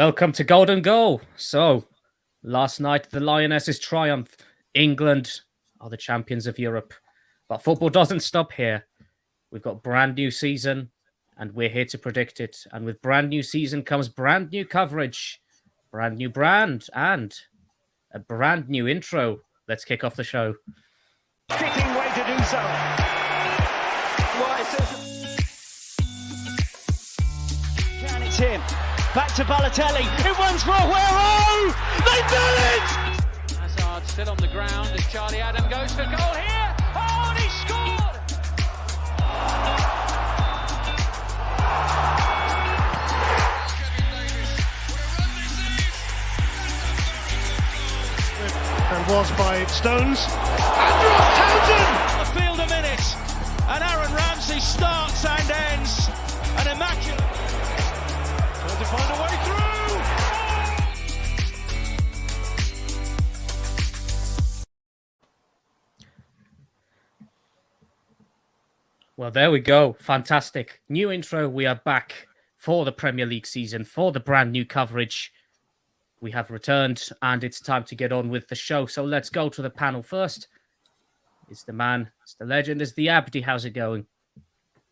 Welcome to Golden Goal. So, last night, the Lionesses triumphed. England are the champions of Europe. But football doesn't stop here. We've got a brand new season, and we're here to predict it. And with brand new season comes brand new coverage, brand new brand, and a brand new intro. Let's kick off the show. Fitting way to do so. Can it's him. Back to Balotelli. It runs for Aguero. They've done it! Hazard still on the ground as Charlie Adam goes for goal here. Oh, and he scored! And was by Stones. Andrew Townsend! A field of minutes. And Aaron Ramsey starts and ends. An immaculate. Trying to find a way through. Well, there we go. Fantastic. New intro. We are back for the Premier League season, for the brand new coverage. We have returned, and it's time to get on with the show. So let's go to the panel first. It's the man, it's the legend, it's the Abdi. How's it going?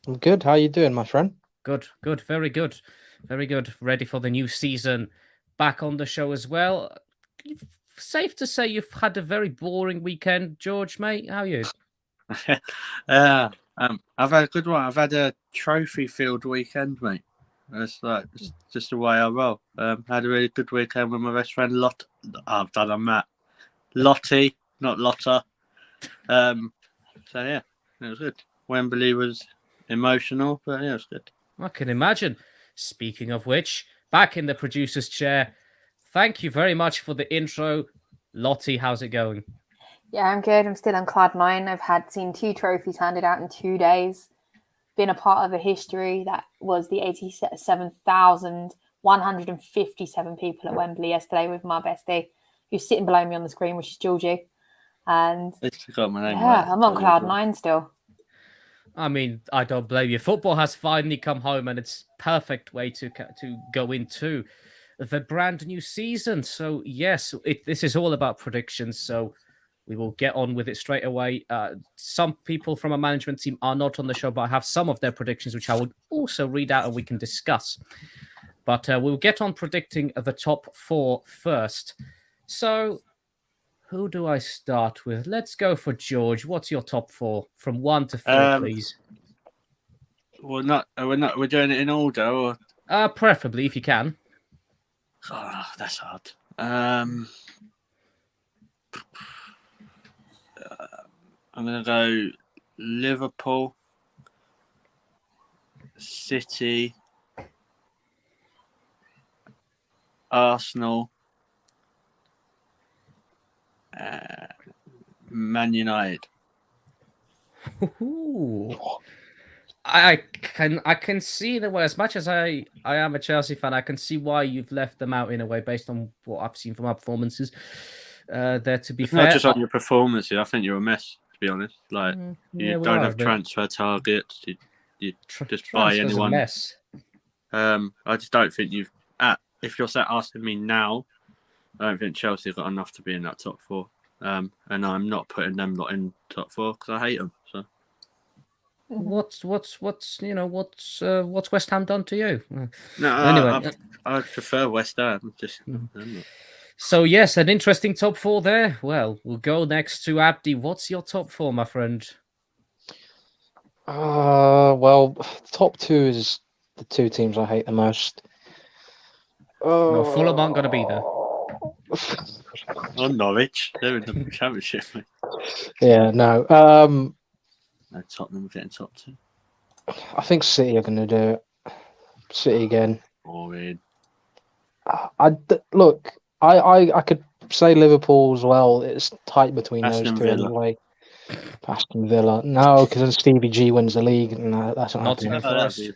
I'm good. How you doing, my friend? Good, very good. Very good. Ready for the new season. Back on the show as well. Safe to say you've had a very boring weekend, George, mate. How are you? I've had a good one. I've had a trophy-filled weekend, mate. It's just the way I roll. Had a really good weekend with my best friend Lottie, not Lotta. So yeah, it was good. Wembley was emotional, but yeah, it was good. I can imagine. Speaking of which, back in the producer's chair. Thank you very much for the intro. Lottie, how's it going? Yeah, I'm good. I'm still on cloud nine. I've seen 2 trophies handed out in 2 days. Been a part of a history that was the 87,157 people at Wembley yesterday with my bestie, who's sitting below me on the screen, which is Georgie. And got my name yeah, right. I'm on cloud nine still. I mean, I don't blame you. Football has finally come home, and it's perfect way to go into the brand new season. So yes, this is all about predictions. So we will get on with it straight away. Some people from our management team are not on the show, but I have some of their predictions, which I will also read out and we can discuss. But we'll get on predicting the top 4 first. So who do I start with? Let's go for George. What's your top 4 from 1 to 4, please? We're doing it in order, or preferably if you can. oh, that's hard. I'm going to go Liverpool, City, Arsenal, Man United. Ooh. I can see the way, as much as I am a Chelsea fan, I can see why you've left them out in a way based on what I've seen from our performances. There, to be fair, Not just on your performances. I think you're a mess, to be honest. Like you don't have transfer targets. You just buy anyone. A mess. I just don't think you've. If you're asking me now, I don't think Chelsea have got enough to be in that top 4. And I'm not putting them not in top 4 because I hate them. So. What's West Ham done to you? No, anyway, I prefer West Ham. So yes, an interesting top 4 there. Well, we'll go next to Abdi. What's your top 4, my friend? Well, top 2 is the 2 teams I hate the most. No, Fulham aren't going to be there. Or Norwich, they're in the Championship. Mate. Yeah, no. No, Tottenham getting top 2. I think City are going to do it. City again. Boring. Look, I could say Liverpool as well. It's tight between Aston those 2 Villa. anyway. Aston Villa. No, because then Stevie G wins the league. No, that's not happening. Nottingham Forest.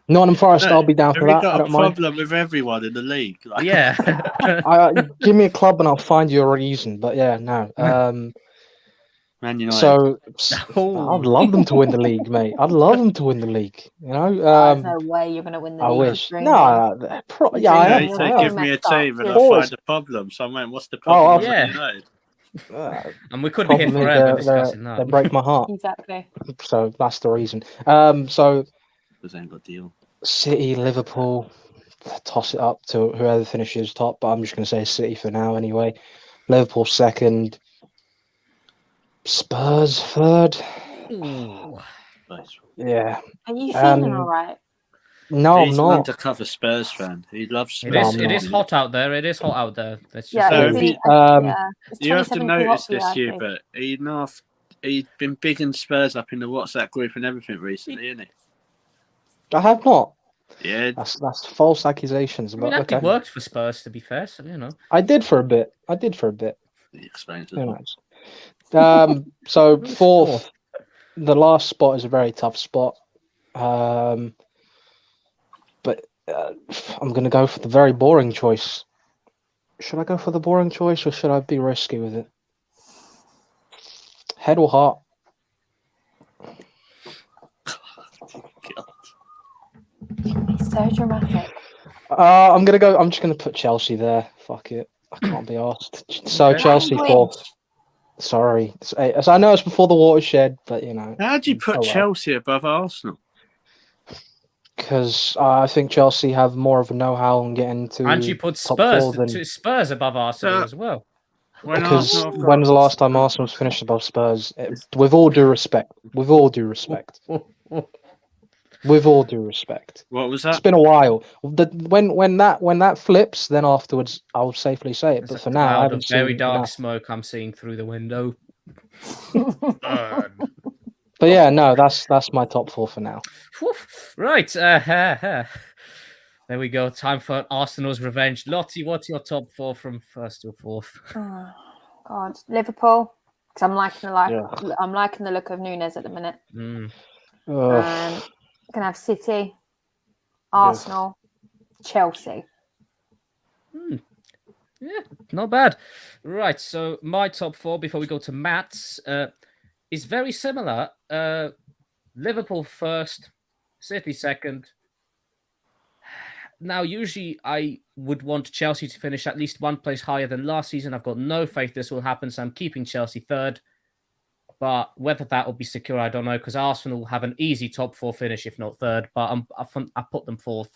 Nottingham Forest, I'll be down for that. I Got a don't mind. problem with everyone in the league. Like, Yeah. Give me a club and I'll find you a reason. But yeah, no. Man United. So Oh. I'd love them to win the league, mate. I'd love them to win the league. You know, There's no way you're going to win the I league. wish. Dreaming. No, You're yeah, I dreaming. am. So I You're am. give me a messed up. team and You're- I'll find the problem. So, man, what's the problem? Oh, with yeah. Man United? And we could be here Problem is forever discussing they that. break my heart. Exactly. So that's the reason. So Because ain't got deal. City, Liverpool, toss it up to whoever finishes top. But I'm just going to say City for now anyway. Liverpool second. Spurs third. Ooh. Nice. Yeah. Are you feeling Um, all right? No, He's I'm an not. undercover Spurs fan. He loves Spurs. It is. I'm It not. is hot out there. It is hot out there. Let's just Yeah, So it's if been, you- yeah. It's You have to 27 hot notice for you, this year, actually. but he's been bigging Spurs up in the WhatsApp group and everything recently, isn't I have not. he? Yeah. That's false accusations. I mean, But Abdi okay. worked for Spurs, to be fair. So I did for a bit. He explains as Who well. knows? So Who's fourth, the last spot is a very tough spot. But I'm going to go for the very boring choice. Should I go for the boring choice or should I be risky with it? Head or heart? It's so dramatic. I'm just gonna put Chelsea there. Fuck it. I can't be asked. So Okay. Chelsea fourth. Sorry. So I know it's before the watershed, but you know. How do you put Oh, well. Chelsea above Arsenal? Because I think Chelsea have more of a know-how on getting to And you put top Spurs four than to Spurs above Arsenal as well. When because Arsenal have got- when's the last time Arsenal's finished above Spurs? With all due respect. With all due respect. With all due respect. What was It's that? been a while. When that flips, then afterwards I'll safely say it. There's But a for now, I cloud haven't of very seen dark enough. smoke I'm seeing through the window. But yeah, no, that's my top four for now. Right. There we go. Time for Arsenal's revenge. Lottie, what's your top four from first to fourth? Oh, God, Liverpool. Because Yeah. I'm liking the look of Nunes at the minute. Mm. Gonna have City, Arsenal, Chelsea. Yeah, not bad. Right, so my top four before we go to Matt's is very similar. Liverpool first, City second. Now, usually I would want Chelsea to finish at least one place higher than last season. I've got no faith this will happen, so I'm keeping Chelsea third. But whether that will be secure, I don't know, because Arsenal will have an easy top four finish, if not third. But I put them fourth.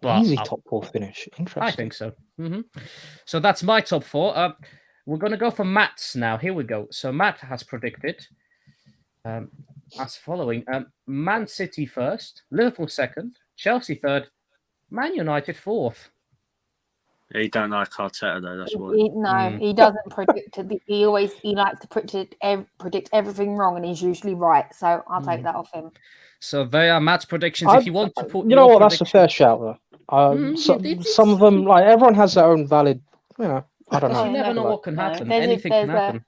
But Easy top four finish. Interesting. I think so. So that's my top four. We're going to go for Matt's now. Here we go. So Matt has predicted as following. Man City first, Liverpool second, Chelsea third, Man United fourth. He don't like Arteta though. That's why. He doesn't predict it. He likes to predict everything wrong, and he's usually right. So I'll take that off him. So they are Matt's predictions. If you want to put, you know what, that's a fair shout though. Some of them, like everyone has their own valid. You know, I don't know. You never know what can happen. There's Anything can happen.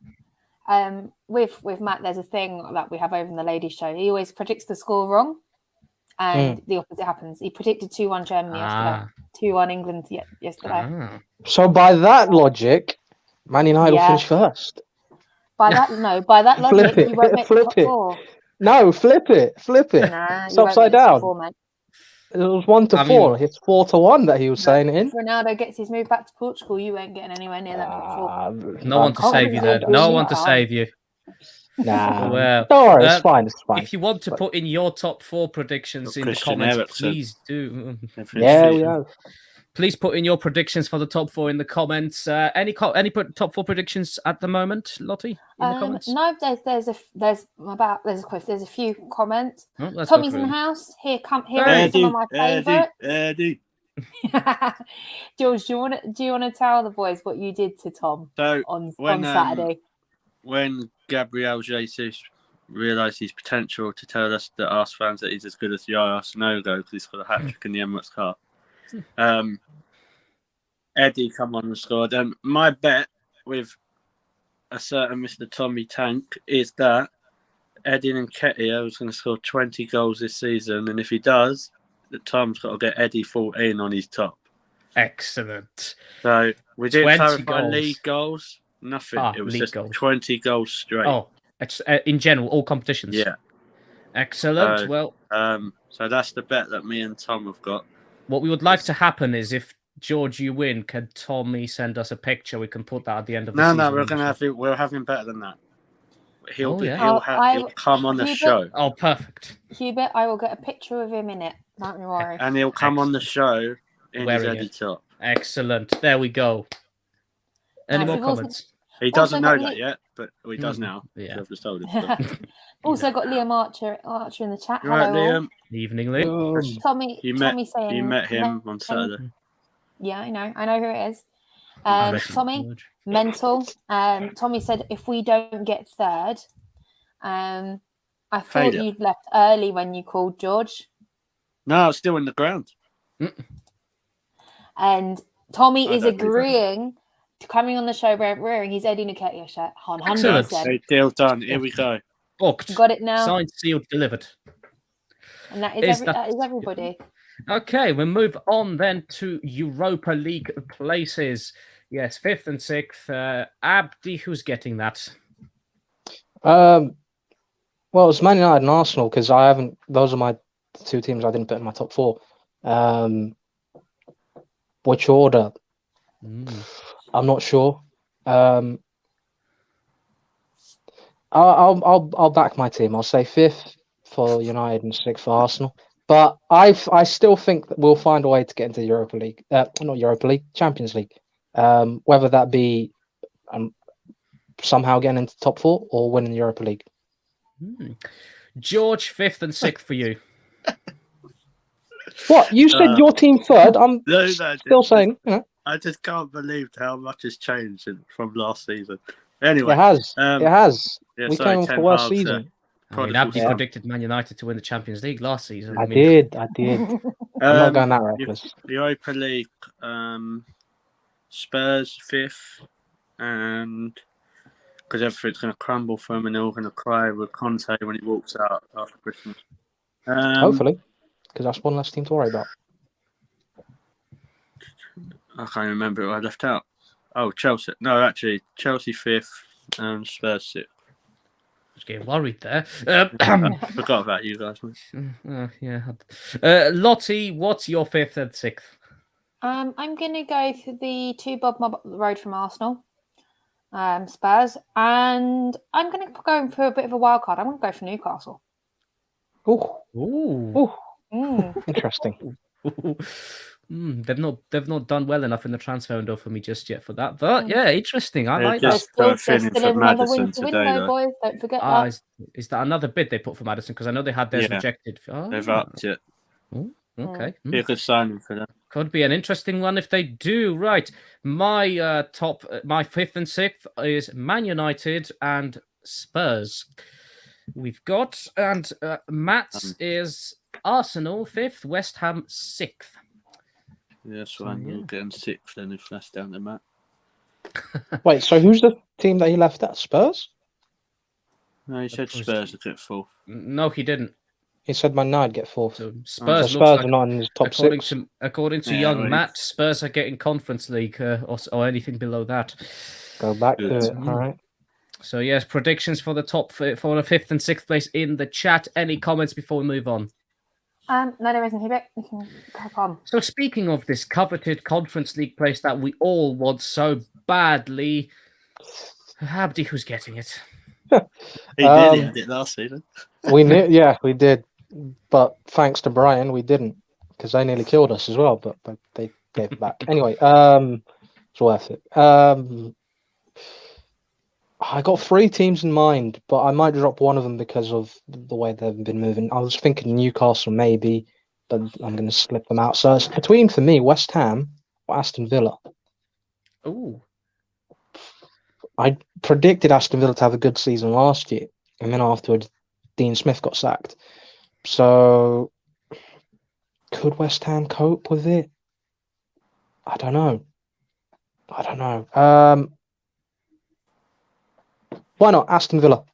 With Matt, there's a thing that we have over in the ladies' show. He always predicts the score wrong, and the opposite happens. He predicted 2-1 Germany yesterday, 2-1 England yesterday. So by that logic, Man United will finish first. By that logic, you won't make the top four. No, flip it. Nah, It's upside down. Four, it was 1-4. It's 4-1 that he was saying it in. If Ronaldo gets his move back to Portugal, you ain't getting anywhere near that top four. No one to save you there. No one to save you. Nah, well, don't worry, it's fine. If you want to put in your top four predictions in the comments, please do. Yeah, we have. Please put in your predictions for the top four in the comments. Any top four predictions at the moment, Lottie? In the comments? No, there's a few comments. Oh, Tommy's in the house. Here are some of my favourites. Eddie. George, do you want to tell the boys what you did to Tom on Saturday? When Gabriel Jesus realised his potential to tell us that Arsenal fans that he's as good as Yaya Sanogo because he's got a hat trick in the Emirates Cup. Eddie come on and scored. My bet with a certain Mr. Tommy Tank is that Eddie Nketiah is going to score 20 goals this season, and if he does, Tom's got to get Eddie 14 on his top. Excellent. So we didn't clarify goals. league goals. Nothing. It was just goals. 20 goals straight. Oh, It's, in general, all competitions. Yeah. Excellent. Well, so that's the bet that me and Tom have got. what we would like to happen is if George, you win, can Tommy send us a picture? We can put that at the end of the season. No, we'll have him better than that. He'll come on the Hubert, show. Oh, perfect. Hubert, I will get a picture of him in it. Don't you worry. And he'll come on the show in his Eddie top. Excellent. There we go. Any more comments? He doesn't know that yet, but he does now. Yeah. I've just told him. Also got Liam Archer in the chat. Hello, right, Liam. Evening, Liam. Tommy saying you met him on Saturday. Yeah, I know who it is. Tommy, mental. Tommy said if we don't get third, I thought you'd left early when you called George. No, I was still in the ground. And Tommy is agreeing to coming on the show wearing his Eddie Nketiah shirt. 100%. Deal done. Here we go. Booked. Got it now. Signed, sealed, delivered. And that is everybody. Okay, we'll move on then to Europa League places. Yes, 5th and 6th. Abdi, who's getting that? Well, it's Man United and Arsenal because those are my two teams I didn't put in my top 4. Which order? I'm not sure. I'll back my team. I'll say 5th for United and 6th for Arsenal. But I still think that we'll find a way to get into the Europa League. Not Europa League, Champions League. Whether that be somehow getting into top 4 or winning the Europa League. George, 5th and 6th for you. What? You said your team 3rd? I'm still saying. I just can't believe how much has changed from last season. Anyway. It has. Yeah, we came for worst season. Abdi predicted Man United to win the Champions League last season. I did. I'm not going that reckless. Europa League, Spurs 5th, and because everything's going to crumble for them and they're all going to cry with Conte when he walks out after Christmas. Hopefully, because that's one less team to worry about. I can't remember who I left out. Oh, Chelsea. No, actually, Chelsea 5th and Spurs 6th. I was getting worried there. I forgot about you guys. Yeah. Lottie, what's your 5th and 6th? I'm going to go for the 2 Bob Mob up the road from Arsenal, Spurs, and I'm going to go for a bit of a wild card. I'm going to go for Newcastle. Ooh. Interesting. They've not done well enough in the transfer window for me just yet for that. But yeah, interesting. I like that. There's still another win to win, though, boys. Don't forget that. Is that another bid they put for Maddison? Because I know they had theirs rejected. They've upped it. Okay. Be a good signing for them. Could be an interesting one if they do. Right. My my 5th and 6th is Man United and Spurs. We've got, and Matt's is Arsenal 5th, West Ham 6th. Yes, well, you're getting 6th then if that's down to Matt. Wait, so who's the team that he left at? Spurs? No, he said Spurs would get 4th. No, he didn't. He said Man United get 4th. So Spurs are not in his top 6. According to young Matt, Spurs are getting Conference League or anything below that. Go back to it. All right. So yes, predictions for the top for the 5th and 6th place in the chat. Any comments before we move on? No, there isn't, Hubert. You can crack on. So speaking of this coveted Conference League place that we all want so badly, Abdi, who's getting it? He nearly had it last season. We did. But thanks to Brighton, we didn't, because they nearly killed us as well. But they gave it back. Anyway, it's worth it. I got 3 teams in mind, but I might drop one of them because of the way they've been moving. I was thinking Newcastle maybe, but I'm going to slip them out. So it's between, for me, West Ham or Aston Villa. Ooh. I predicted Aston Villa to have a good season last year, and then afterwards, Dean Smith got sacked. So could West Ham cope with it? I don't know. Why not Aston Villa?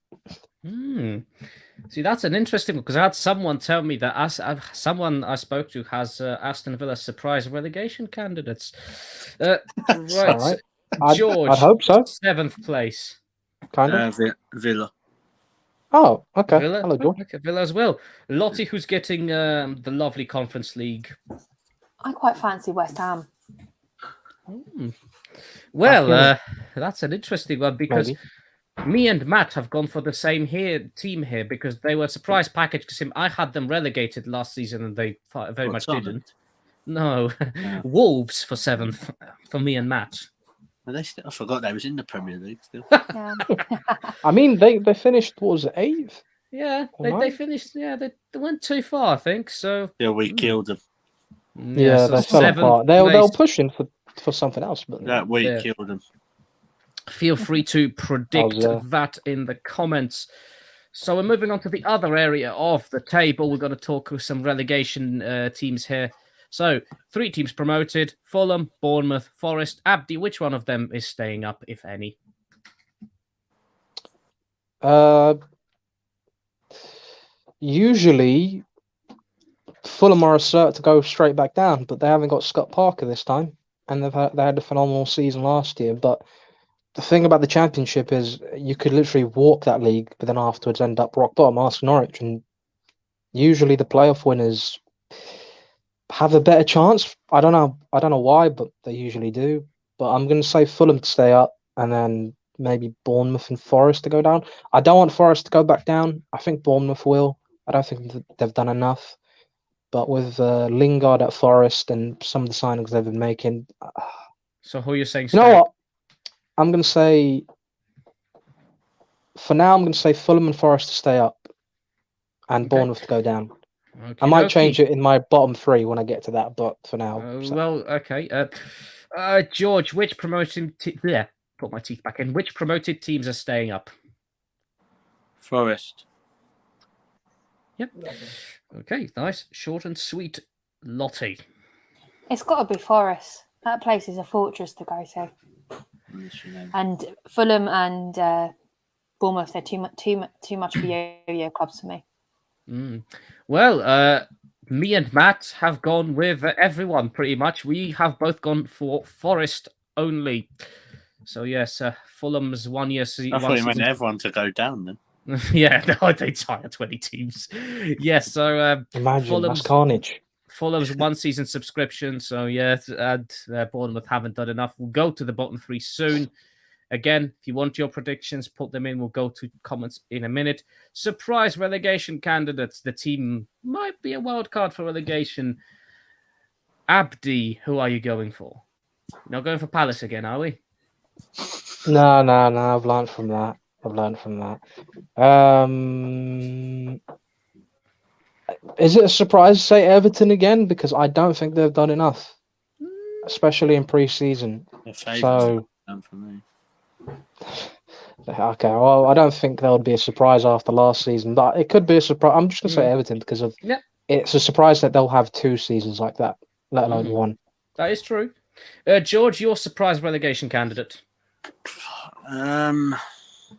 See, that's an interesting one because I had someone tell me that someone I spoke to has Aston Villa surprise relegation candidates. Right. George, I'd hope so. 7th place. Kind of. Villa. Oh, okay. Villa, Hello, George. okay, Villa as well. Lottie, who's getting the lovely Conference League. I quite fancy West Ham. Well, that's an interesting one because Maybe. me and Matt have gone for the same team here because they were a surprise package because I had them relegated last season and they very much didn't. No, Wolves for 7th for me and Matt. Well, I forgot they was in the Premier League still. Yeah. I mean, they finished, what was it, 8th? Yeah, they finished. Yeah, they went too far, I think. So Yeah, we killed them. Yeah, so they fell 7th apart. They were place. pushing for something else, but That week killed them. Feel free to predict that in the comments. So we're moving on to the other area of the table. We're going to talk with some relegation teams here. So 3 teams promoted: Fulham, Bournemouth, Forest. Abdi, which one of them is staying up, if any? Usually, Fulham are certain to go straight back down, but they haven't got Scott Parker this time, and they had a phenomenal season last year. But the thing about the Championship is you could literally walk that league, but then afterwards end up rock bottom, ask Norwich, and usually the playoff winners have a better chance. I don't know why, but they usually do. But I'm going to say Fulham to stay up, and then maybe Bournemouth and Forest to go down. I don't want Forest to go back down. I think Bournemouth will. I don't think they've done enough. But with Lingard at Forest and some of the signings they've been making. So who are you saying? You know what? I'm going to say, for now, I'm going to say Fulham and Forest to stay up and Bournemouth to go down. Okay, I might change it in my bottom 3 when I get to that, but for now. Well, okay. George, which promoted... put my teeth back in. Which promoted teams are staying up? Forest. Yep. Okay, nice. Short and sweet. Lottie. It's got to be Forest. That place is a fortress to go to. And Fulham and Bournemouth, they're too much for yo-yo clubs for me. Well, me and Matt have gone with everyone pretty much. We have both gone for Forest only. So yes, Fulham's 1 year season. I thought you meant everyone to go down then. Yeah, no, they entire 20 teams. Yes, so imagine that's carnage. Fulham's 1 season subscription. So yes, and Bournemouth haven't done enough. We'll go to the bottom 3 soon. Again, if you want your predictions, put them in. We'll go to comments in a minute. Surprise relegation candidates. The team might be a wild card for relegation. Abdi, who are you going for? Not going for Palace again, are we? No. I've learned from that. Is it a surprise to say Everton again? Because I don't think they've done enough, especially in pre-season. So, for me. Okay, well, I don't think that would be a surprise after last season, but it could be a surprise. I'm just going to say Everton because of it's a surprise that they'll have 2 seasons like that, let alone 1. That is true. George, your surprise relegation candidate.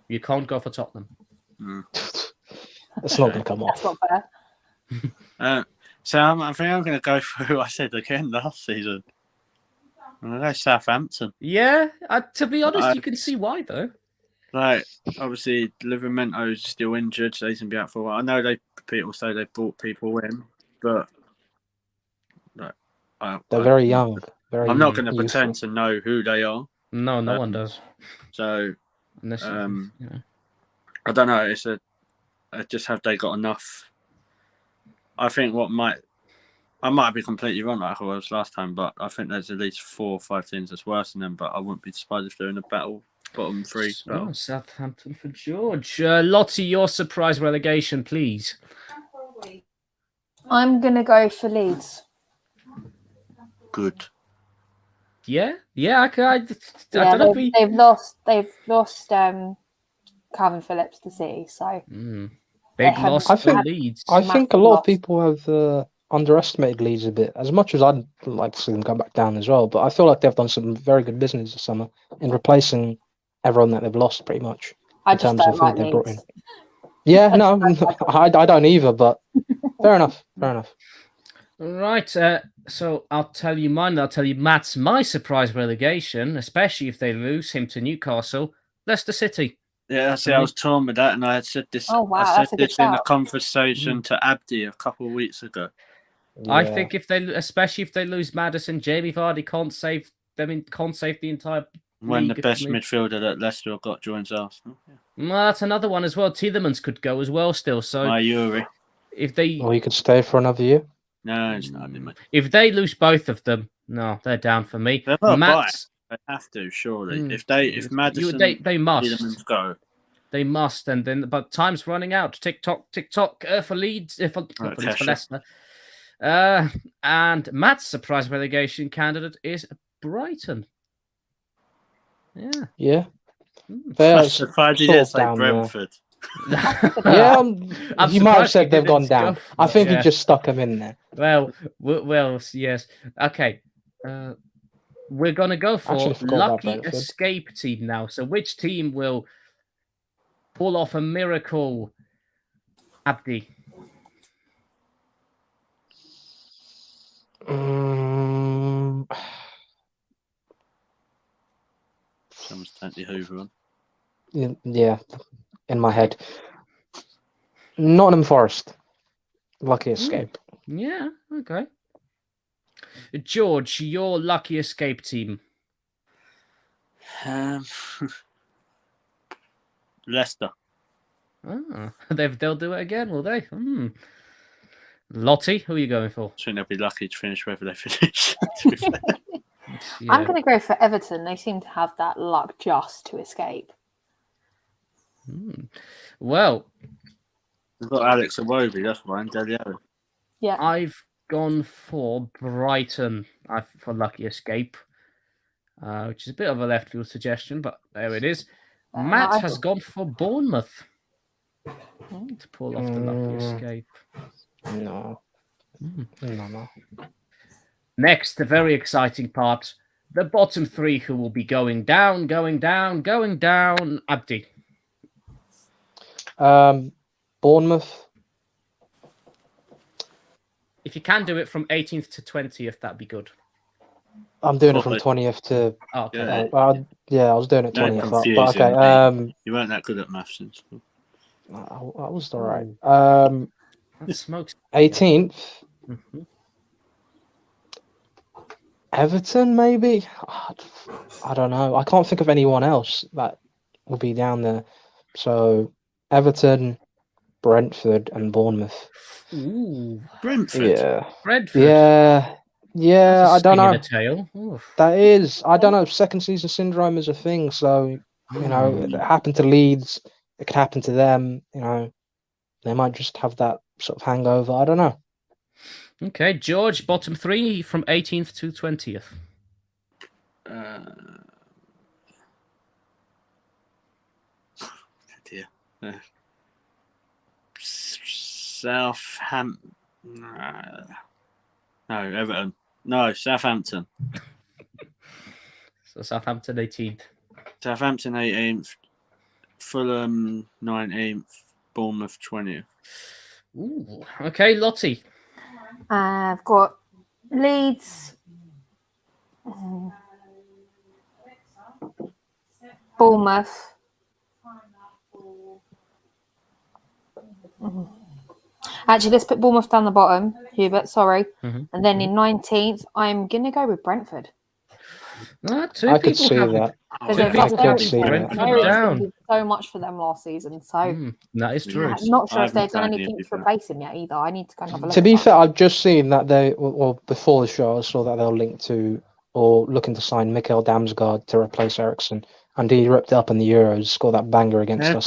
You can't go for Tottenham. It's not going to come off. That's not fair. So I think I'm going to go for who I said again last season. I'm going to go Southampton. Yeah, to be honest, you can see why though. Like, obviously, Livermento's still injured, so he's going to be out for a while. I know people say they brought people in, but like, they're very young. I'm not going to pretend to know who they are. No, no one does. So, Unless I don't know. Just have they got enough? I think I might be completely wrong like I was last time, but I think there's at least 4 or 5 teams that's worse than them. But I wouldn't be surprised if they're in a battle, bottom 3. Oh, Southampton for George. Lottie, your surprise relegation, please. I'm going to go for Leeds. Good. Yeah. I don't know. They've lost Calvin Phillips to City, so big loss for Leeds. I think a lot of people have underestimated Leeds a bit, as much as I'd like to see them go back down as well. But I feel like they've done some very good business this summer in replacing everyone that they've lost, pretty much. I just don't like they Leeds. brought in. Yeah, no, I don't either, but fair enough. Right, so I'll tell you mine. I'll tell you Matt's. My surprise relegation, especially if they lose him to Newcastle, Leicester City. Yeah, I was torn with that, and I had said this. Oh, wow, I that's said a good this in a shout. conversation to Abdi a couple of weeks ago. I Yeah. think especially if they lose Maddison, Jamie Vardy can't save them. Can't save the entire. When league. the best midfielder that Leicester have got joins Arsenal. Yeah. Well, that's another one as well. Tielemans could go as well still. So My Yuri. if they, Or you could stay for another year. No, it's not. Mate. if they lose both of them, no, they're down for me. They're not Mats, They have to, surely. Mm. If Maddison, they must. Tielemans go. They must, and then but time's running out. TikTok for Leeds, for Leicester. And Matt's surprise relegation candidate is Brighton. Yeah. Yeah. I'm surprised you didn't say Brentford. Yeah, you might have said they've gone down. I think you just stuck them in there. Well, yes. Okay. We're gonna go for lucky escape team now. So, which team will pull off a miracle? Abdi. Someone's totally Hoover on. Yeah, in my head. Nottingham Forest. Lucky escape. Yeah, okay. George, your lucky escape team. Leicester. They'll do it again, will they? Lottie, who are you going for? I think they'll be lucky to finish wherever they finish. I'm going to go for Everton. They seem to have that luck just to escape. Well, we've got Alex Iwobi, that's fine. Yeah. I've gone for Brighton for lucky escape, which is a bit of a left field suggestion, but there it is. Matt has gone for Bournemouth to pull off the lucky escape. No. No. Next, the very exciting part. The bottom three who will be going down. Abdi. Bournemouth. If you can do it from 18th to 20th, that'd be good. I'm doing it from 20th to... Oh, okay. I was doing it 20th. But okay. You weren't that good at maths in school. I was all right. Smokes. 18th. Everton, maybe? I don't know. I can't think of anyone else that will be down there. So, Everton, Brentford, and Bournemouth. Ooh, Brentford. Yeah. Brentford. Yeah. I don't know. Tail. That is. I don't know. Second season syndrome is a thing. So, it happened to Leeds. It could happen to them. They might just have that sort of hangover. I don't know. Okay, George, bottom three from 18th to 20th. Southampton. No, Everton. No, Southampton. So Southampton 18th. Southampton 18th. Fulham 19th. Bournemouth 20th. Ooh, okay, Lottie. I've got Leeds, Bournemouth. Actually, let's put Bournemouth down the bottom, Hubert, sorry. And then in 19th, I'm going to go with Brentford. I could see that. Because down. So much for them last season. So that is true. I'm not sure if they've done anything to replace him yet either. I need to go and have a look. To be fair, I've just seen that before the show, I saw that they'll link to or looking to sign Mikkel Damsgaard to replace Eriksson. And he ripped it up in the Euros, scored that banger against us.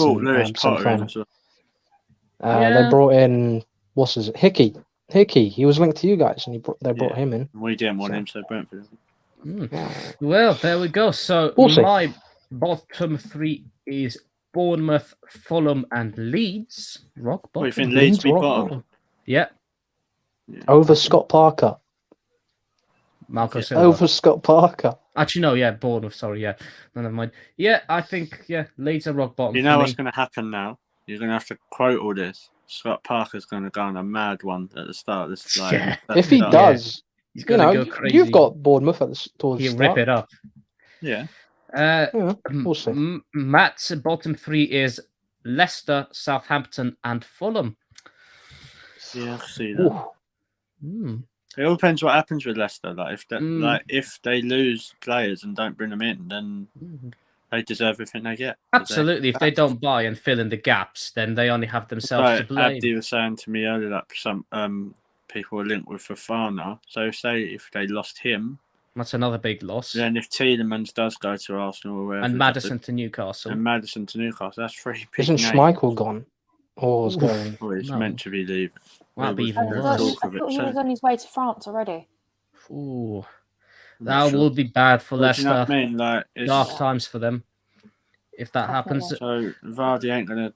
They brought in, Hickey. He was linked to you guys, and they brought him in. We didn't want him, so Brentford. Well, there we go. So my bottom three is Bournemouth, Fulham, and Leeds. Rock bottom. We think Leeds be bottom. Yeah. Over Scott Parker. Marco Silva. Over Scott Parker. Actually, no, yeah, Bournemouth. Sorry, yeah. No, never mind. Yeah, I think, Leeds are rock bottom. You know what's going to happen now? You're going to have to quote all this. Scott Parker's going to go on a mad one at the start of this. If he does, he's going to go crazy. You've got Bournemouth towards the He'll start. rip it up. Yeah. Yeah, we'll see. Matt's bottom three is Leicester, Southampton, and Fulham. Yeah, I see that. It all depends what happens with Leicester. If they lose players and don't bring them in, then they deserve everything they get. Absolutely. If they don't buy and fill in the gaps, then they only have themselves to blame. Abdi was saying to me earlier that some people were linked with Fofana. So if they lost him, that's another big loss. Then if Tielemans does go to Arsenal or wherever, and Maddison to Newcastle, that's 3 big Isn't names. Schmeichel gone? Or was going? Well, he's meant to be leaving. That'd be even I worse. thought he was on his way to France already. Ooh, that will be bad for Leicester. Do you know what I mean? Like, dark times for them if that happens. So Vardy ain't gonna.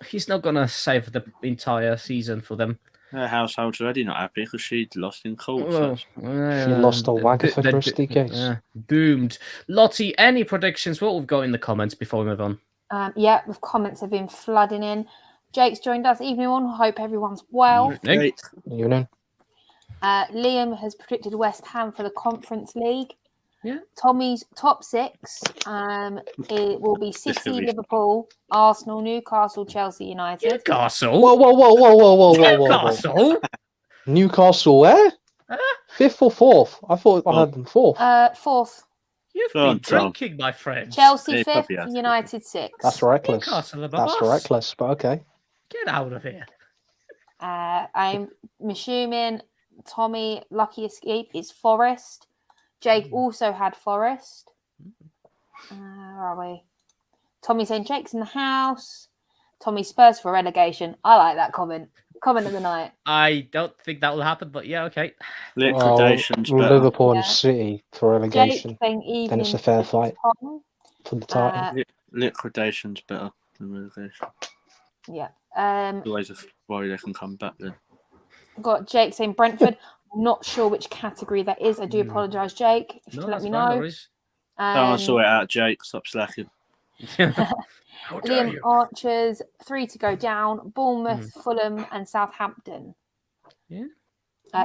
He's not gonna save the entire season for them. Their household's already not happy because she'd lost in court. She lost a wagger for Christy case. Doomed. Lottie, any predictions? What we've got in the comments before we move on? Yeah, the comments have been flooding in. Jake's joined us. Evening on. Hope everyone's well. Great. Evening. Liam has predicted West Ham for the Conference League. Yeah. Tommy's top six it will be City, Liverpool, Arsenal, Newcastle, Chelsea, United. Newcastle? Whoa. Newcastle? Newcastle where? Fifth or fourth? I thought I had them fourth. Fourth. You've been drinking, my friend. Chelsea fifth, United sixth. That's reckless. Newcastle above That's us. reckless, but okay. Get out of here. I'm assuming Tommy lucky escape is Forest. Jake also had Forest. Where are we? Tommy saying Jake's in the house. Tommy Spurs for relegation. I like that comment. Comment of the night. I don't think that will happen, but yeah, okay. Liquidation's better. Liverpool and City for relegation. Then it's a fair fight for the title. Liquidation's better than relegation. Yeah. Always a worry they can come back then. Got Jake saying Brentford. Not sure which category that is. I do apologise, Jake. If you can let me know. Someone sort it out, Jake. Stop slacking. Liam Archer's 3 to go down. Bournemouth, Fulham, and Southampton. Yeah.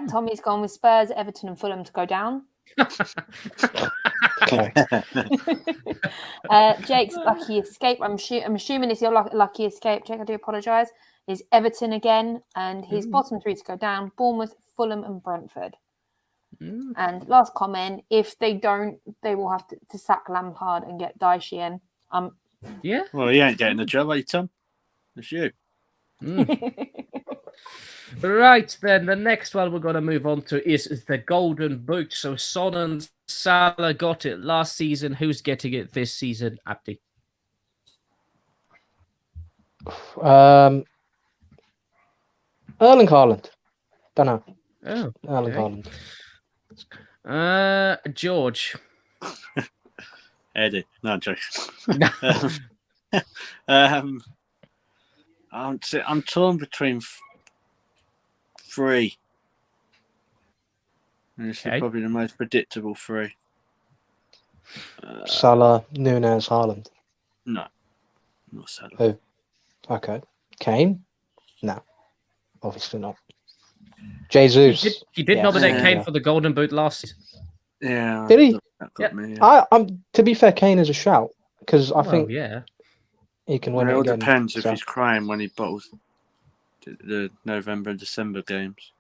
Tommy's gone with Spurs, Everton, and Fulham to go down. Okay. Jake's lucky escape. I'm assuming it's your lucky escape, Jake. I do apologise. Is Everton again, and his bottom 3 to go down: Bournemouth, Fulham, and Brentford. And last comment: if they don't, they will have to sack Lampard and get Daishi in. Yeah. Well, he ain't getting the job, are you, Tom? It's you. Right, then the next one we're going to move on to is the Golden Boot. So Son and Salah got it last season. Who's getting it this season, Abdi? Erling Haaland. Don't know. Oh, Erling Haaland. George. Eddie. No, I'm joking. I'm torn between 3. And this is probably the most predictable 3. Salah, Núñez, Haaland. No, not Salah. Who? Okay. Kane? No, obviously not. Jesus. He did nominate Kane for the Golden Boot last season. Yeah. Did he? Yeah. I'm. To be fair, Kane is a shout because I think he can win it it all again. Depends if he's crying when he bottles the November and December games.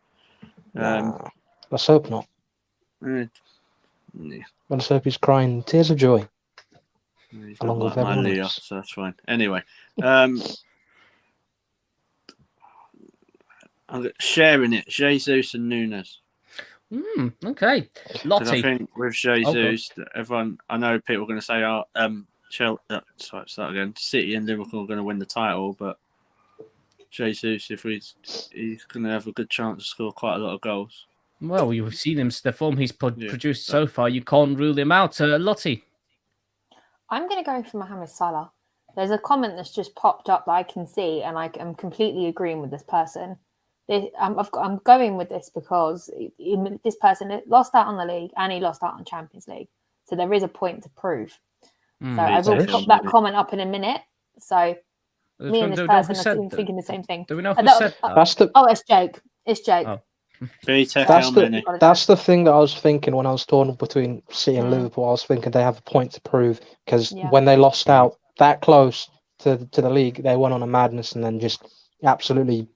Let's hope not. Yeah. Let's hope he's crying tears of joy. He's along with my everyone Leah, else. so that's fine. Anyway, I'm sharing it. Jesus and Núñez. Okay. Lottie. I think with Jesus, everyone. I know people are going to say, start again. City and Liverpool are going to win the title, but Jesus, he's going to have a good chance to score quite a lot of goals. Well, you've seen him, the form he's produced so far. You can't rule him out. Lottie. I'm going to go for Mohamed Salah. There's a comment that's just popped up that I can see, and I'm completely agreeing with this person. I'm going with this because this person lost out on the league and he lost out on Champions League. So there is a point to prove. So I will put that comment up in a minute. So me and this person are thinking the same thing. Do we know who said that? Oh, it's Jake. It's Jake. Oh. That's the thing that I was thinking when I was torn between City and Liverpool. I was thinking they have a point to prove because when they lost out that close to the league, they went on a madness and then just absolutely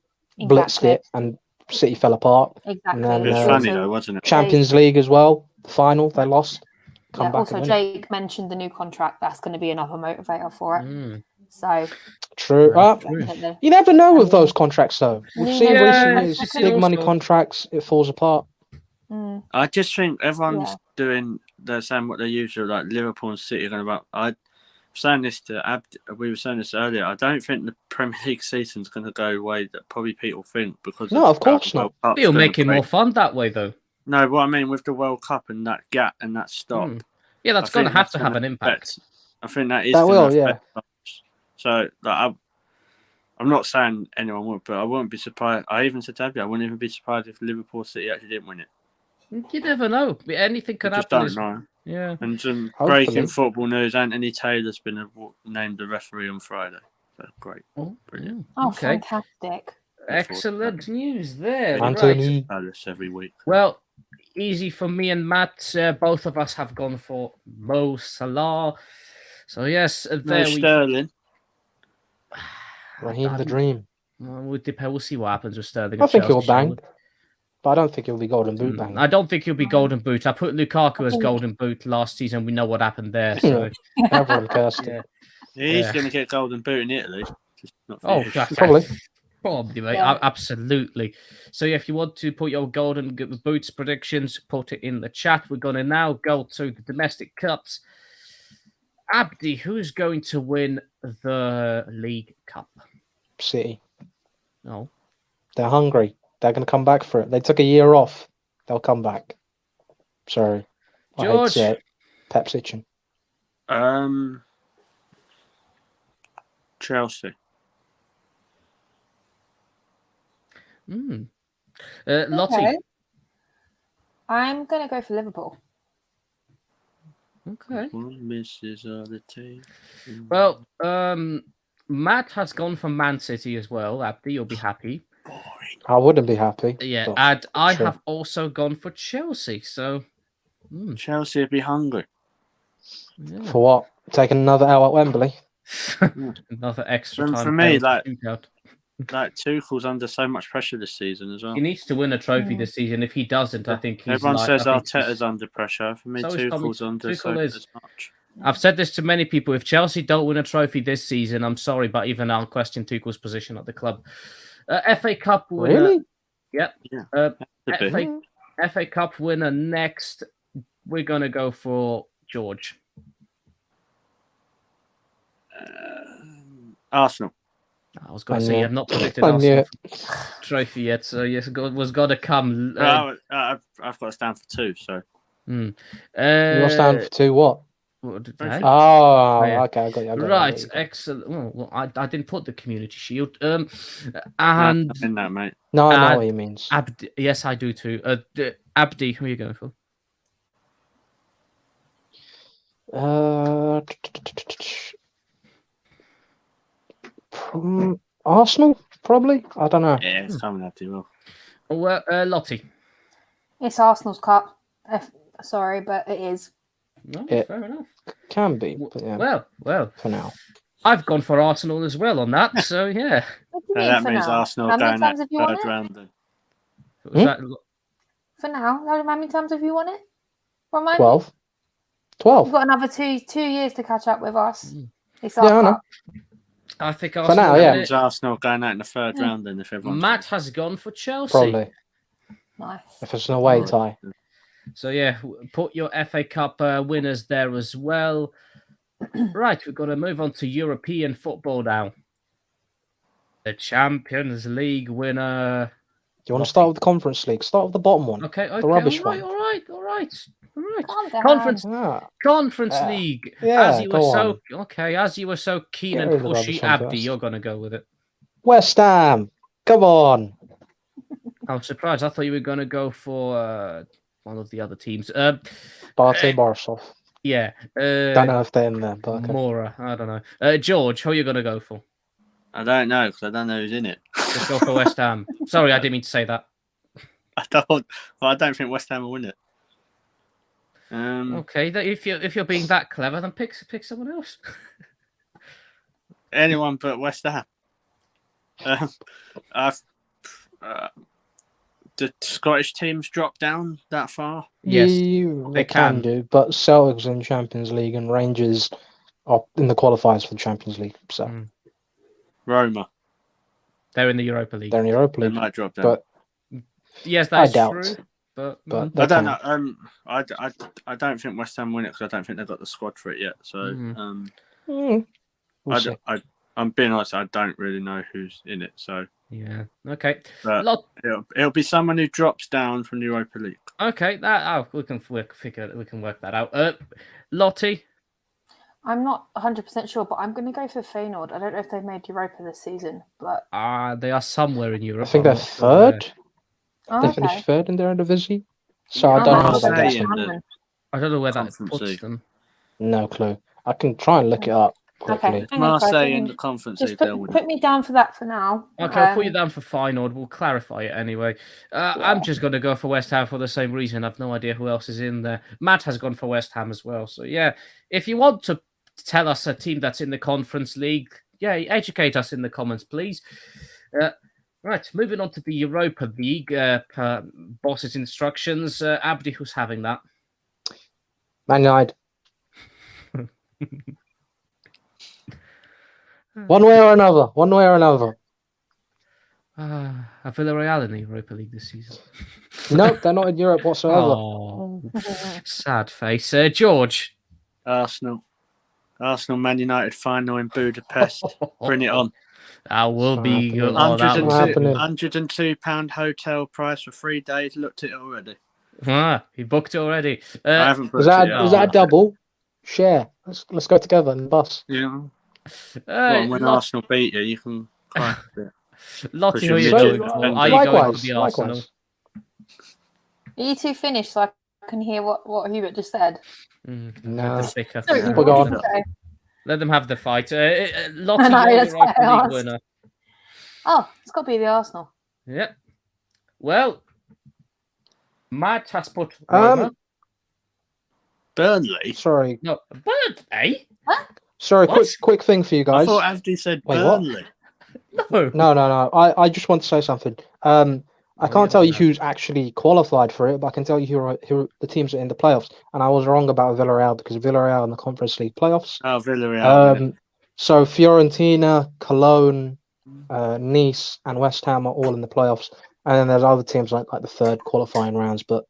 blitzed it, and City fell apart. Exactly. And then, It was funny though, wasn't it? Champions League as well, the final they lost. Also, Jake mentioned the new contract. That's going to be another motivator for it. So true. You never know with those contracts, though. We've seen recently big money contracts. It falls apart. I just think everyone's they're saying what they usually like. Liverpool and City are going about. I'm saying this to Abdi. We were saying this earlier. I don't think the Premier League season's going to go away that probably people think because of course not. It'll make it more fun that way, though. No, what I mean with the World Cup and that gap and that stop. Yeah, that's going to have to have an impact. I think that is. That will, yeah. So, like, I'm not saying anyone would, but I wouldn't be surprised. I even said to Abdi, I wouldn't even be surprised if Liverpool City actually didn't win it. You never know. Anything could happen. Just don't know. Yeah. And some breaking football news: Anthony Taylor's been named the referee on Friday. So great. Oh, brilliant. Oh, okay. Fantastic. Excellent news there. Anthony. Palace every week. Well, easy for me and Matt. Both of us have gone for Mo Salah. So yes, there Sterling. Raheem the Dream. We'll see what happens with Sterling. I think he'll bang, but I don't think he'll be Golden Boot bang. I don't think he'll be Golden Boot. I put Lukaku as Golden Boot last season. We know what happened there. So everyone cursed it. He's going to get Golden Boot in Italy. Just not probably. Probably, mate. Absolutely. So, if you want to put your Golden Boots predictions, put it in the chat. We're going to now go to the domestic cups. Abdi, who's going to win the League Cup? City. No. They're hungry. They're going to come back for it. They took a year off. They'll come back. Sorry. George. Pep's itching. Chelsea. Lottie. Okay. I'm going to go for Liverpool. Okay. Misses the team. Well, Matt has gone for Man City as well. Abdi, you'll be happy. I wouldn't be happy. Yeah, and I have also gone for Chelsea. So Chelsea would be hungry. Yeah. For what? Taking another L at Wembley? Another extra time. For me, like Tuchel's under so much pressure this season as well. He needs to win a trophy this season. If he doesn't, I think he's. Everyone says Arteta's under pressure. For me, Tuchel's under as much. I've said this to many people. If Chelsea don't win a trophy this season, I'm sorry, but even I'll question Tuchel's position at the club. FA Cup winner. Really? Yep. Yeah. FA Cup winner next. We're going to go for George. Arsenal. I was going to say you have not predicted Arsenal trophy yet, so yes, it was going to come. I've got to stand for 2, so. You want to stand for 2 what? Okay, I got you. Right, excellent. Well, I didn't put the community shield. And in that, mate. No, I know what he means. Abdi, yes, I do too. Abdi, who are you going for? Arsenal, probably. I don't know. Yeah, it's coming up too well. Well, Lottie. It's Arsenal's cup. Sorry, but it is. No, fair enough. Can be. But yeah. Well. For now. I've gone for Arsenal as well on that, so yeah. That means Arsenal going that third round. For now, how many times have you won it? 12. 12. You've got another two years to catch up with us. It's I know. I think Arsenal. For now, yeah. Arsenal going out in the third round then if everyone. Matt has gone for Chelsea. Probably. Nice. If it's an away tie. So yeah, put your FA Cup winners there as well. Right, we're going to move on to European football now. The Champions League winner. Do you want to start with the Conference League? Start with the bottom one. Okay. The rubbish all right. Conference League. Yeah, as you were so keen and pushy, Abdi, you're going to go with it. West Ham. Come on. I'm surprised. I thought you were going to go for one of the other teams. Borisov. Yeah. Don't know if they're in there. But okay. Mora. I don't know. George, who are you going to go for? I don't know because I don't know who's in it. Let's go for West Ham. Sorry, I didn't mean to say that. I don't think West Ham will win it. Okay, if you're being that clever, then pick someone else. Anyone but West Ham. The Scottish teams drop down that far? Yes, they can do, but Celtics in Champions League and Rangers are in the qualifiers for the Champions League. So Roma. They're in the Europa League. They're in the Europa League. They might drop down. But yes, that's I doubt. true. But I don't know. I don't think West Ham win it because I don't think they've got the squad for it yet. So we'll see. I'm being honest. I don't really know who's in it. So yeah, okay. But it'll be someone who drops down from the Europa League. Okay, we can work that out. Lottie. I'm not 100% sure, but I'm going to go for Feyenoord. I don't know if they've made Europa this season, but they are somewhere in Europe. I think they're third. Oh, they finished third in their Eredivisie. So I don't know about that. I don't know where that puts them. No clue. I can try and look it up quickly. Okay. Marseille in the Conference League. Put me down for that for now. Okay, I'll put you down for Feyenoord. We'll clarify it anyway. I'm just going to go for West Ham for the same reason. I've no idea who else is in there. Matt has gone for West Ham as well. So yeah, if you want to tell us a team that's in the Conference League, educate us in the comments, please. Right, moving on to the Europa League, per boss's instructions. Abdi, who's having that? Man United. One way or another. Are Villarreal in the Europa League this season? No, they're not in Europe whatsoever. Oh, sad face. George? Arsenal, Man United final in Budapest. Bring it on. That will be good. £102 hotel price for 3 days. Looked at it already. He booked it already. I haven't booked is that a double? Share. Let's go together in the bus. Yeah. When Arsenal beat you, you can cry a bit. Lottie, who are you going for? Are you going for the Arsenal? Are you two finished so I can hear what Hubert just said? No. Let them have the fight. Lottie, Europa League winner. Oh, it's got to be the Arsenal. Yep. Well, Matt has put Roma. Burnley? Sorry. No, Burnley? What? Sorry, quick thing for you guys. I thought Abdi said Burnley. No. I just want to say something. I can't tell you who's actually qualified for it, but I can tell you who the teams are in the playoffs. And I was wrong about Villarreal because Villarreal in the Conference League playoffs. Oh, Villarreal. So Fiorentina, Cologne, Nice, and West Ham are all in the playoffs. And then there's other teams like the third qualifying rounds, but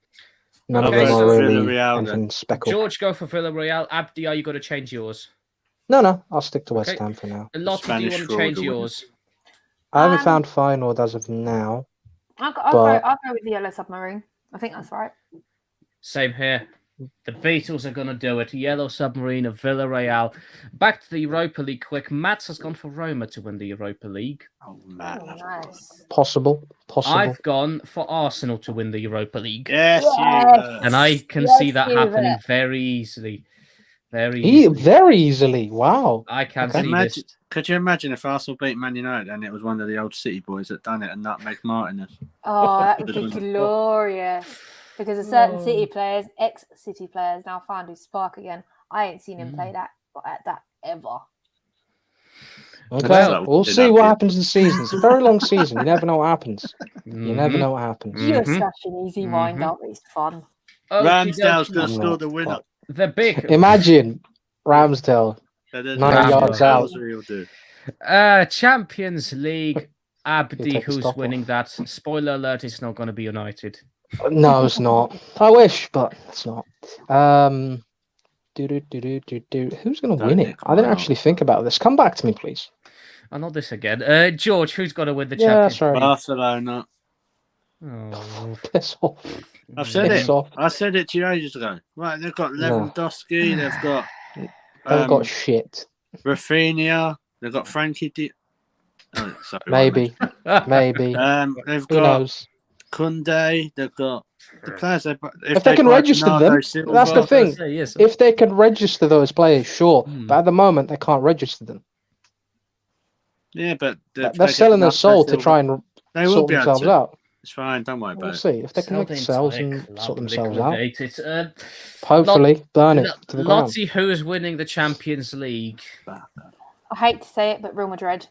none of them are really anything speckled. George, go for Villarreal. Abdi, are you going to change yours? No, I'll stick to West Ham for now. Lottie, do you want to change yours? I haven't found Feyenoord as of now. I'll go with the Yellow Submarine. I think that's right. Same here. The Beatles are going to do it. Yellow Submarine of Villarreal. Back to the Europa League quick. Matt has gone for Roma to win the Europa League. Oh, man. Oh, nice. Possible. I've gone for Arsenal to win the Europa League. Yes. And I can see that happening very easily. Very easily. Wow. I can see this. Could you imagine if Arsenal beat Man United and it was one of the old City boys that done it and Nutmeg Martinez? Oh, that would be glorious. Because a certain City players, ex-City players, now found his spark again. I ain't seen him play that ever. Okay, we'll see what happens this season. It's a very long season. You never know what happens. You never know what happens. You're such an easy mind, aren't we? It's fun. Ramsdale's going to score the winner. They're big. Imagine Ramsdale 9 yards out. Champions League. Abdi, who's winning that? Spoiler alert, it's not going to be United. No, it's not. I wish, but it's not. Who's going to win it? I didn't actually think about this. Come back to me, please. I know this again. George, who's going to win the Champions League? Barcelona. Oh, piss off. I've said it. I said it to you ages ago. Right, they've got Lewandowski. They've got shit. Rafinha. They've got Frankie. Oh, sorry, maybe. They've got Kunde. They've got the players. If they can register them, that's the thing. If they can register those players, sure. But at the moment, they can't register them. Yeah, but they're selling their soul to try and sort themselves out. It's fine. Don't worry We'll about it. see if they can make the sales and sort themselves out. Hopefully, burn it to the ground. Lottie, who is winning the Champions League? I hate to say it, but Real Madrid.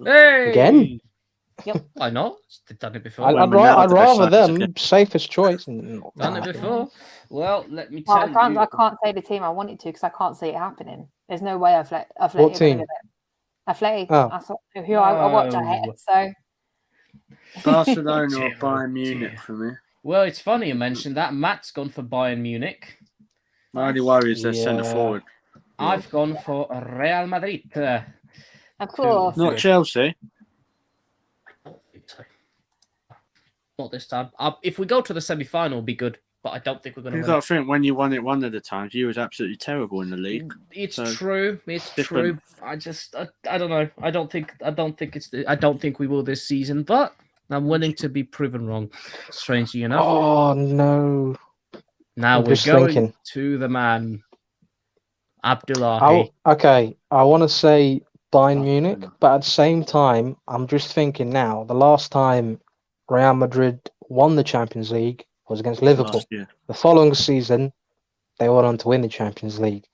Hey! Again? Yep. Why not? They've done it before. I'd rather them safest choice. Done it before. Well, let me Well, tell you. I can't say the team I wanted to because I can't see it happening. There's no way I've let What team? Atleti. Oh. That's who I watch. I hate. So Barcelona or Bayern Munich for me. Well, it's funny you mentioned that. Matt's gone for Bayern Munich. My only worry is their centre forward. I've gone for Real Madrid. of course. Not Chelsea. Not this time. If we go to the semi-final, it'll be good. But I don't think we're going to win. You've got to think when you won it one of the times, you was absolutely terrible in the league. It's So, true. It's different. true. I don't know. I don't think we will this season. But I'm willing to be proven wrong. Strangely enough. Oh no! Now I'm we're just going thinking. to the man, Abdullahi. Okay, I want to say Bayern Munich, but at the same time, I'm just thinking now. The last time Real Madrid won the Champions League was against Liverpool. Last year. The following season, they went on to win the Champions League.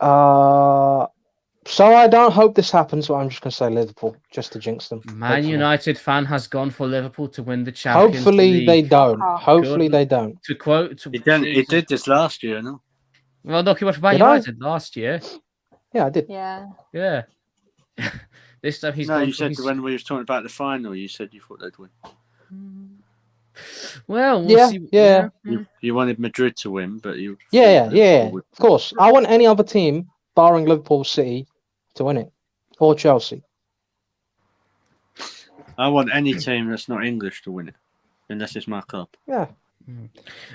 So I don't hope this happens, but I'm just going to say Liverpool, just to jinx them. Man hopefully. United fan has gone for Liverpool to win the Champions Hopefully League. they don't. Oh, Hopefully they don't. To quote, He did this last year, no? Well, no, he went for Man Did I? United last year. Yeah, I did. Yeah. Yeah. This time he's No, gone you for said his... when we was talking about the final, you said you thought they'd win. Well, we'll Yeah, see. yeah. You wanted Madrid to win, but you. Yeah. thought Liverpool would. Of course. I want any other team, barring Liverpool City, to win it. Or Chelsea. I want any team that's not English to win it, unless it's my club. Yeah.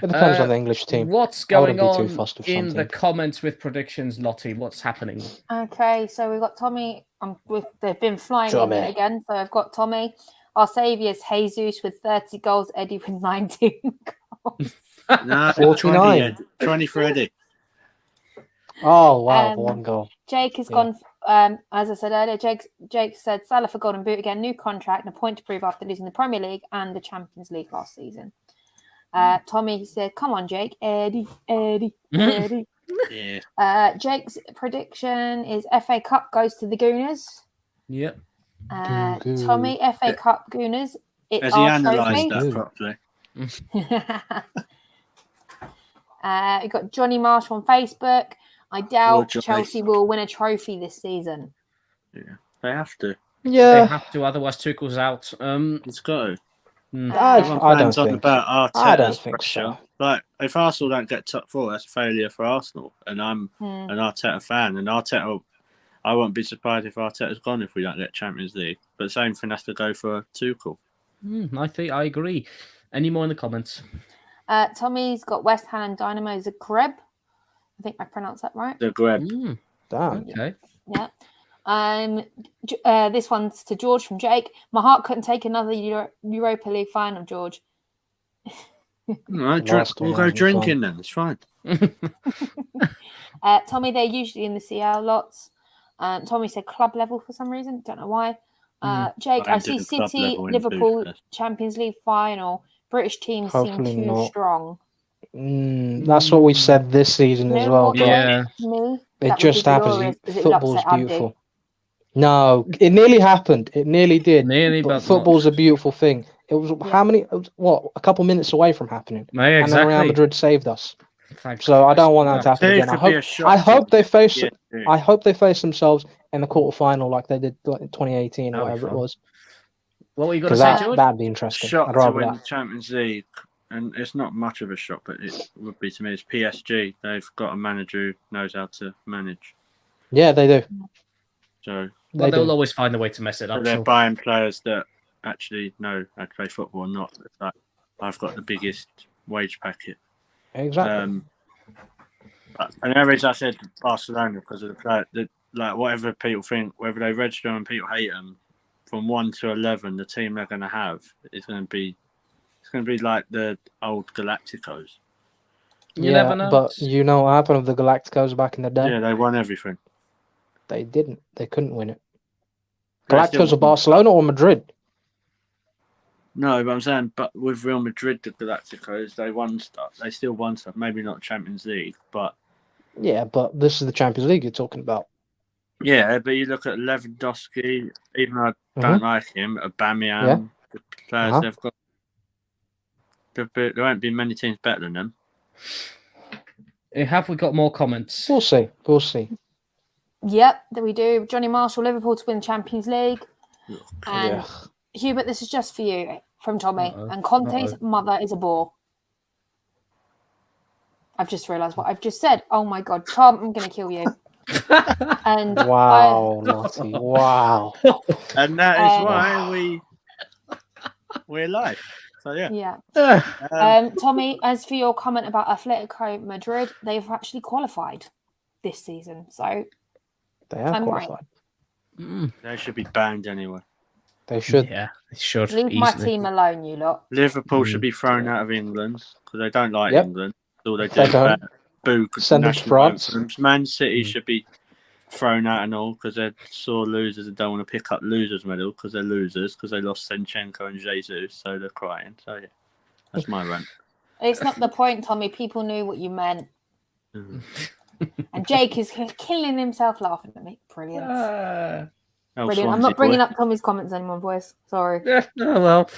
It depends on the English team. What's I wouldn't going be on too fussed with in the something. comments with predictions, Lottie? What's happening? Okay, so we've got Tommy. They've been flying Tommy. in it again. So I've got Tommy. Our saviour's Jesus with 30 goals. Eddie with 19 goals. No, 49. 20 for Eddie. Oh, wow. One goal. Jake has Yeah. gone, as I said earlier, Jake said Salah for Golden Boot again, new contract and a point to prove after losing the Premier League and the Champions League last season. Tommy said, come on, Jake. Eddie. Yeah. Jake's prediction is FA Cup goes to the Gooners. Yep. Goo-goo. Tommy, FA Cup Gooners. It's Has he our analysed trophy. that properly? We've got Johnny Marsh on Facebook. I doubt Lord Johnny. Chelsea will win a trophy this season. Yeah. They have to. They Yeah. have to, otherwise Tuchel's out. It's got to. I Everyone don't plans on think about I don't Arteta's think pressure. so. Like, if Arsenal don't get top four, that's a failure for Arsenal. And I'm an Arteta fan. And Arteta, I won't be surprised if Arteta's gone if we don't get Champions League. But the same thing has to go for Tuchel. I agree. Any more in the comments? Tommy's got West Ham and Dynamo Zagreb. I think I pronounced that right. The Greb. Damn. Okay. Yeah. This one's to George from Jake. My heart couldn't take another Europa League final, George. All right, Last we'll one go wasn't drinking then. It's fine. Tommy, they're usually in the CL lots. Tommy said club level for some reason. Don't know why. Jake, I I see did club City, level in Liverpool, Boost. Champions League final. British teams Hopefully seem too not. strong. That's what we said this season as well. what But Yeah. to me, it that would just be happens. glorious because it would Football's upset Abdi. beautiful. No, it nearly happened. It nearly did. Nearly, but but football's a beautiful thing. It was how many? It was, a couple minutes away from happening, Yeah, and then Real exactly. Madrid saved us. Thank So I don't want that to happen It again. could be a shock I to hope they face. Yeah. I hope they face themselves in the quarterfinal like they did in 2018 or That'd be whatever it fun. was. What were you going to Because say, George? that'd be interesting. Shock I'd to rather win that. the Champions League, and it's not much of a shock, but it would be to me. It's PSG. They've got a manager who knows how to manage. Yeah, they do. So They They'll do. always find a way to mess it up. they're So. buying players that actually know how to play football, not like I've got the biggest wage packet. Exactly. And the reason I said Barcelona because of the player, like whatever people think, whether they register and people hate them, from 1 to 11, the team they're going to have is going to be, it's going to be like the old Galacticos. You never know. But you know what happened with the Galacticos back in the day? Yeah, they won everything. They didn't. They couldn't win it. They Galacticos still- of Barcelona or Madrid? No, but I'm saying, but with Real Madrid, the Galacticos, they won stuff. They still won stuff. Maybe not Champions League, but Yeah, but this is the Champions League you're talking about. yeah. But you look at Lewandowski. Even though I don't like him, Aubameyang, the players they've got. There won't be many teams better than them. Have we got more comments? We'll see. We'll see. Yep, that we do. Johnny Marshall, Liverpool to win the Champions League. And Yeah. Hubert, this is just for you from Tommy. And Conte's mother is a bore. I've just realised what I've just said. Oh my God, Tom, I'm going to kill you. And Wow, Lottie. Wow. And that is why we're live. So yeah. Tommy, as for your comment about Atletico Madrid, they've actually qualified this season. So They have qualified. They should be banned anyway. They should. Yeah, they should. Leave my team alone, you lot. Liverpool should be thrown out of England because they don't like Yep. England. That's all they do. They don't. Boo Send them to national France. anthems. Man City should be thrown out and all because they're sore losers and don't want to pick up losers medal because they're losers because they lost Zinchenko and Jesus, so they're crying. So yeah, that's my rant. It's not the point, Tommy. People knew what you meant. And Jake is killing himself laughing at me. Brilliant. Brilliant. I'm not bringing up Tommy's comments anymore, boys. Sorry. Oh, well.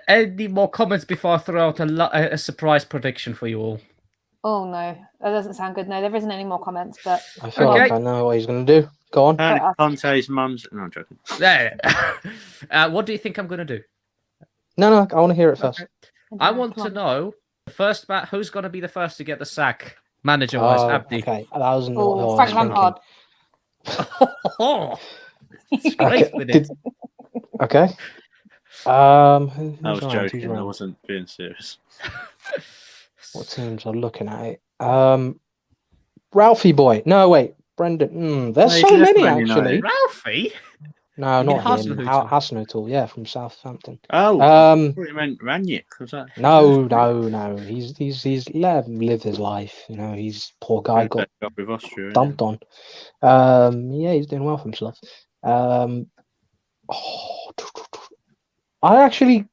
Any more comments before I throw out a surprise prediction for you all? Oh, no. That doesn't sound good. No, there isn't any more comments, but... I feel like I know what he's going to do. Go on. Conte's mum's... No, I'm joking. There. What do you think I'm going to do? No, I want to hear it first. I want to know first about who's going to be the first to get the sack, manager-wise, Abdi. Okay, that was not what I was Frank thinking. Lampard. Straight with it. Okay. I was joking. I wasn't being serious. What teams are looking at it? Ralphie boy. No, wait. Brendan. There's so many actually. Ralphie? No, not him. Hasenhuttl. Hasenhuttl, yeah, from Southampton. Oh, I thought you meant Ranić. Was that? No. He's let him live his life. You know, he's poor guy got with Austria, dumped on. Yeah, he's doing well for himself. I actually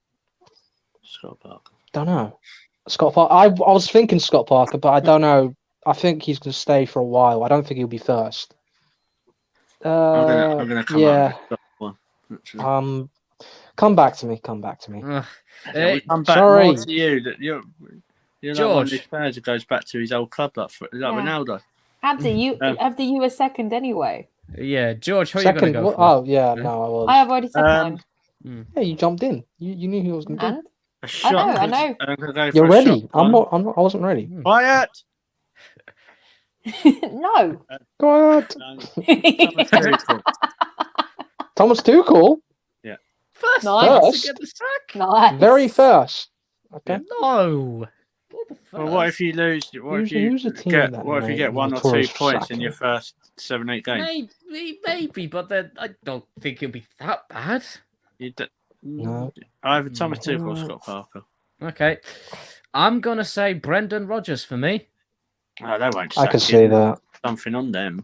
Scott Parker. don't know. Scott Parker. I was thinking Scott Parker, but I don't know. I think he's going to stay for a while. I don't think he'll be first. I'm gonna come up with one. Come back to me. I'm back sorry. more to you that you're George. like one of these players who goes back to his old club like Ronaldo. Abdi, you were second anyway. Yeah, George, who are you Second. going to go for? Oh yeah, no, I was. I have already said mine. Yeah, you jumped in. You knew who I was going to do. And? A shot. I know. I'm gonna go for You're a ready. shot I'm one. not. I wasn't ready. Quiet. No. Quiet. Thomas Tuchel. First, Nice. to get the sack. Nice. Very first. Okay. No. Well, what if you lose? What if you Who's a team get? that What if you get 1 or 2 notorious points sacking? in your first 7-8 games? Maybe, but then I don't think it'll be that bad. No. Either Thomas Tuchel or Scott Parker. Okay. I'm going to say Brendan Rodgers for me. Oh, they won't. I sack can him. see that. Something on them.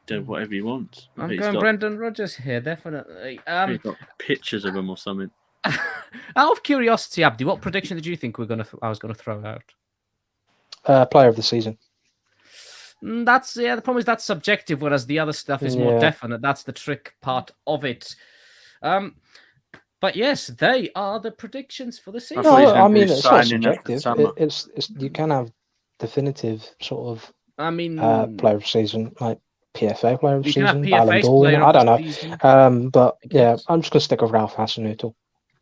Do whatever he wants. I'm He's going got- Brendan Rodgers here, definitely. He's got pictures of him or something. Out of curiosity, Abdi, what prediction did you think I was going to throw out? Player of the season. The problem is that's subjective, whereas the other stuff is more definite. That's the trick part of it. But yes, they are the predictions for the season. thought No, he was it's gonna not do signing after subjective. summer. It's you can have definitive sort of I mean, player of the season, like PFA player of the you can have season, PFA Ballon d'Or. player I of don't the know. season. But yeah, I'm just gonna stick with Ralph Hasenhuttl.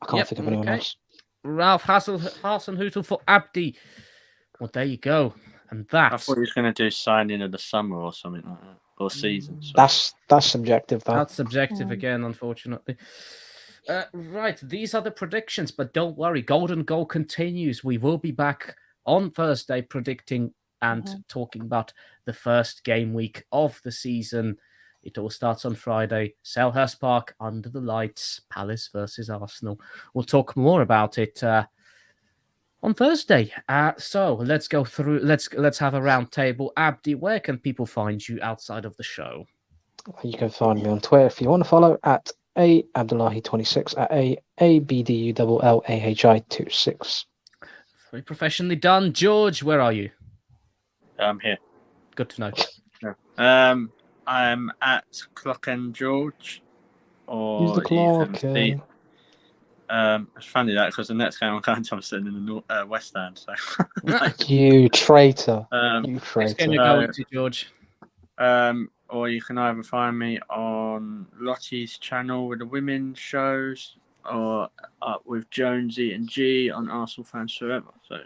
I can't Yep, think of anyone okay. else. Ralph Hasenhuttl for Abdi. Well, there you go. And I that's thought he was going to do signing of the summer or something like that, or season. So. That's subjective, though. That's subjective again, unfortunately. Right, these are the predictions, but don't worry, Golden Goal continues. We will be back on Thursday predicting and talking about the first game week of the season. It all starts on Friday, Selhurst Park, under the lights, Palace versus Arsenal. We'll talk more about it on Thursday. So let's go through. Let's have a round table. Abdi, where can people find you outside of the show? You can find me on Twitter if you want to follow at A Abdullahi26 at A ABDULLAHI26. Very professionally done. George, where are you? I'm here. Good to know. I'm at Clock and George. Or Use the clock. It's funny that because the next game I'm going to, I'm sitting in the West Stand. So, You traitor! You Next traitor! game you're going to, George. Or you can either find me on Lottie's channel with the women's shows, or up with Jonesy and G on Arsenal Fans Forever. So,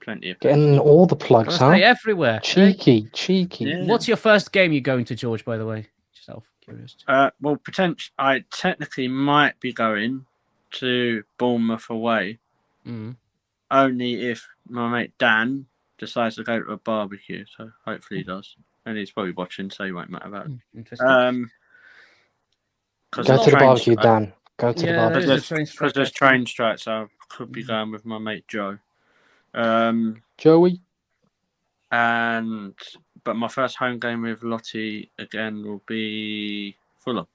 plenty of Getting places. all the plugs, huh? Everywhere. Cheeky. Yeah. What's your first game you're going to, George, by the way? Just out of curiosity. Well, I technically might be going to Bournemouth away, only if my mate Dan decides to go to a barbecue. So hopefully he does, and he's probably watching, so he won't matter about it. Interesting. Go to the barbecue, Dan. Go to the barbecue. Because there's train strikes, so I could be going with my mate Joe. Joey. But my first home game with Lottie again will be Fulham.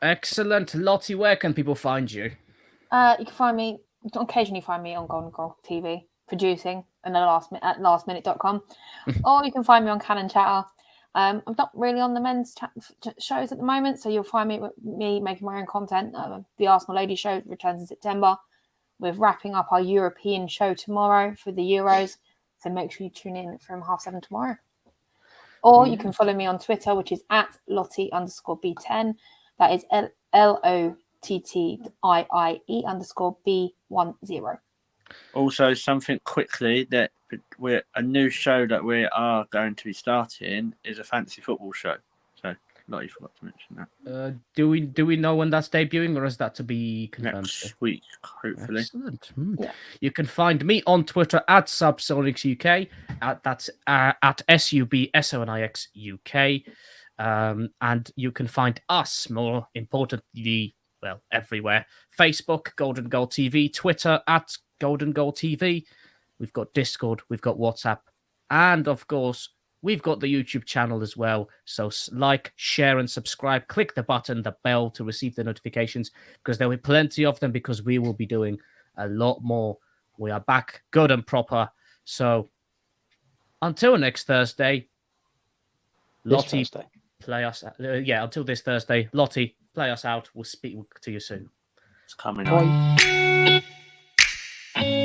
Excellent. Lottie, where can people find you? You can occasionally find me on Golden Goal TV, producing and at lastminute.com. Or you can find me on Canon Chatter. I'm not really on the men's shows at the moment, so you'll find me making my own content. The Arsenal Lady Show returns in September. We're wrapping up our European show tomorrow for the Euros, so make sure you tune in from 7:30 tomorrow. Or you can follow me on Twitter, which is at Lottie_B10. That is LOTTIIE_B10. Also, something quickly that a new show that we are going to be starting is a fantasy football show. So, Lottie forgot to mention that. Do we know when that's debuting, or is that to be confirmed? Next week, hopefully. Excellent. Yeah. You can find me on Twitter at SubSonicsUK. That's at SUBSONIXUK. And you can find us, more importantly, everywhere. Facebook, Golden Goal TV, Twitter at Golden Goal TV. We've got Discord, we've got WhatsApp, and of course, we've got the YouTube channel as well. So like, share, and subscribe. Click the button, the bell to receive the notifications, because there will be plenty of them, because we will be doing a lot more. We are back good and proper. So until next Thursday, Lottie, play us. Until this Thursday, Lottie, play us out. We'll speak to you soon. It's coming Bye.